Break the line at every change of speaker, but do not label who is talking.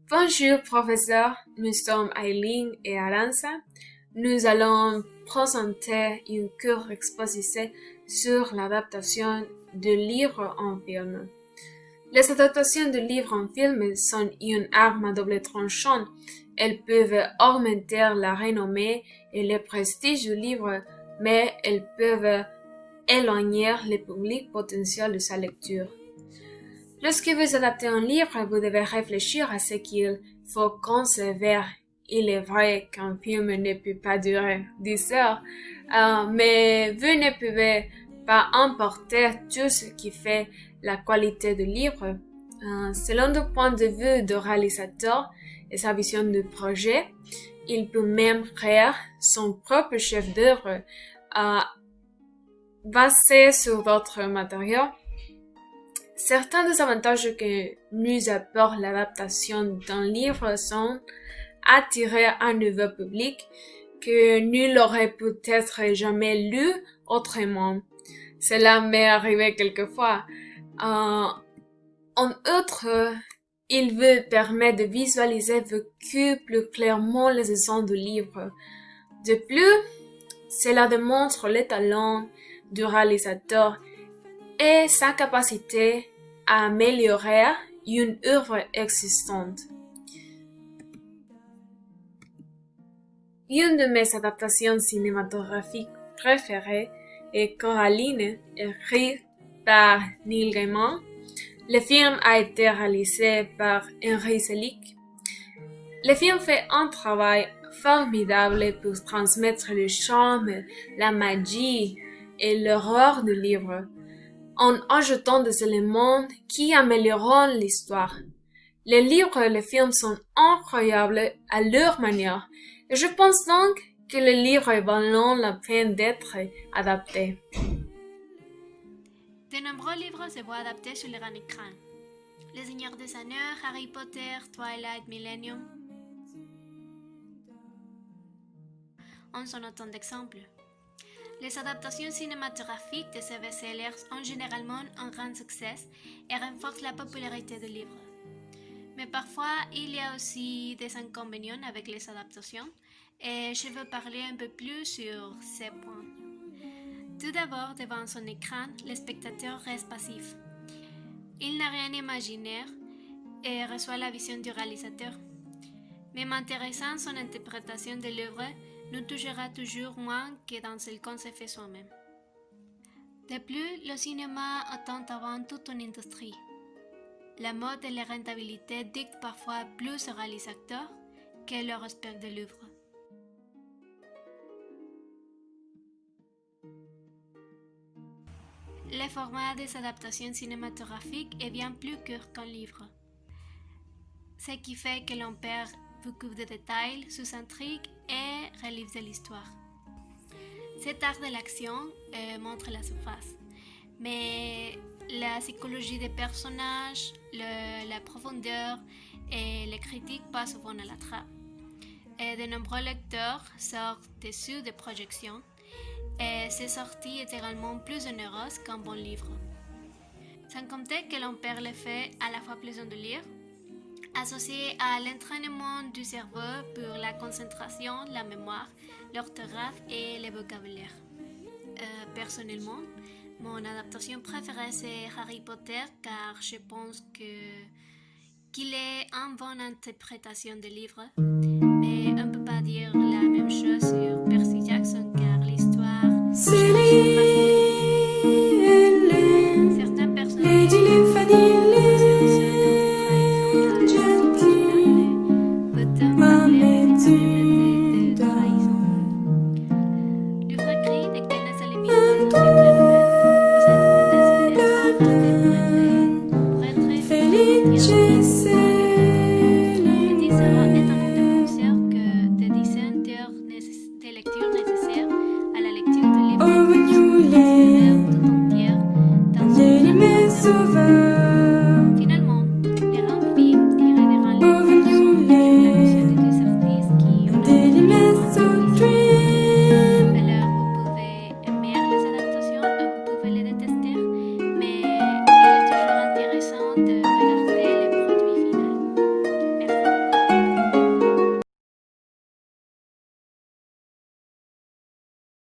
Bonjour, professeur. Nous sommes Aileen et Aranza. Nous allons présenter une courte exposition sur l'adaptation de livres en film. Les adaptations de livres en film sont une arme à double tranchant. Elles peuvent augmenter la renommée et le prestige du livre, mais elles peuvent éloigner le public potentiel de sa lecture. Lorsque vous adaptez un livre, vous devez réfléchir à ce qu'il faut conserver. Il est vrai qu'un film ne peut pas durer 10 heures, mais vous ne pouvez pas emporter tout ce qui fait la qualité du livre. Selon le point de vue du réalisateur et sa vision du projet, il peut même créer son propre chef d'œuvre basé sur d'autres matériaux. Certains des avantages que nous apporte l'adaptation d'un livre sont attirer un nouveau public que nul n'aurait peut-être jamais lu autrement. Cela m'est arrivé quelquefois. En outre, il vous permet de visualiser vécu plus clairement les essences du livre. De plus, cela démontre le talent du réalisateur et sa capacité à améliorer une œuvre existante. Une de mes adaptations cinématographiques préférées est Coraline, écrite par Neil Gaiman. Le film a été réalisé par Henry Selick. Le film fait un travail formidable pour transmettre le charme, la magie et l'horreur du livre, en ajoutant des éléments qui améliorent l'histoire. Les livres et les films sont incroyables à leur manière, et je pense donc que les livres valent la peine d'être adaptés.
De nombreux livres se voient adaptés sur le grand écran. Le Seigneur des Anneaux, Harry Potter, Twilight, Millennium en sont autant d'exemples. Les adaptations cinématographiques de ces best-sellers ont généralement un grand succès et renforcent la popularité du livre. Mais parfois, il y a aussi des inconvénients avec les adaptations et je veux parler un peu plus sur ces points. Tout d'abord, devant son écran, le spectateur reste passif. Il n'a rien imaginé et reçoit la vision du réalisateur. Même intéressant son interprétation de l'œuvre, nous touchera toujours moins que dans celle qu'on se fait soi-même. De plus, le cinéma attend avant toute une industrie. La mode et la rentabilité dictent parfois plus au réalisateur que le respect de l'œuvre. Le format des adaptations cinématographiques est bien plus court qu'un livre, ce qui fait que l'on perd beaucoup de détails, sous-intrigues et reliefs de l'histoire. Cet art de l'action montre la surface, mais la psychologie des personnages, la profondeur et les critiques passent souvent à la trappe. Et de nombreux lecteurs sortent déçus des projections et ces sorties est également plus onéreuses qu'un bon livre. Sans compter que l'on perd l'effet à la fois plaisant de lire, associé à l'entraînement du cerveau pour la concentration, la mémoire, l'orthographe et le vocabulaire. Personnellement, mon adaptation préférée c'est Harry Potter car je pense qu'il est une bonne interprétation du livre, mais on ne peut pas dire la même chose sur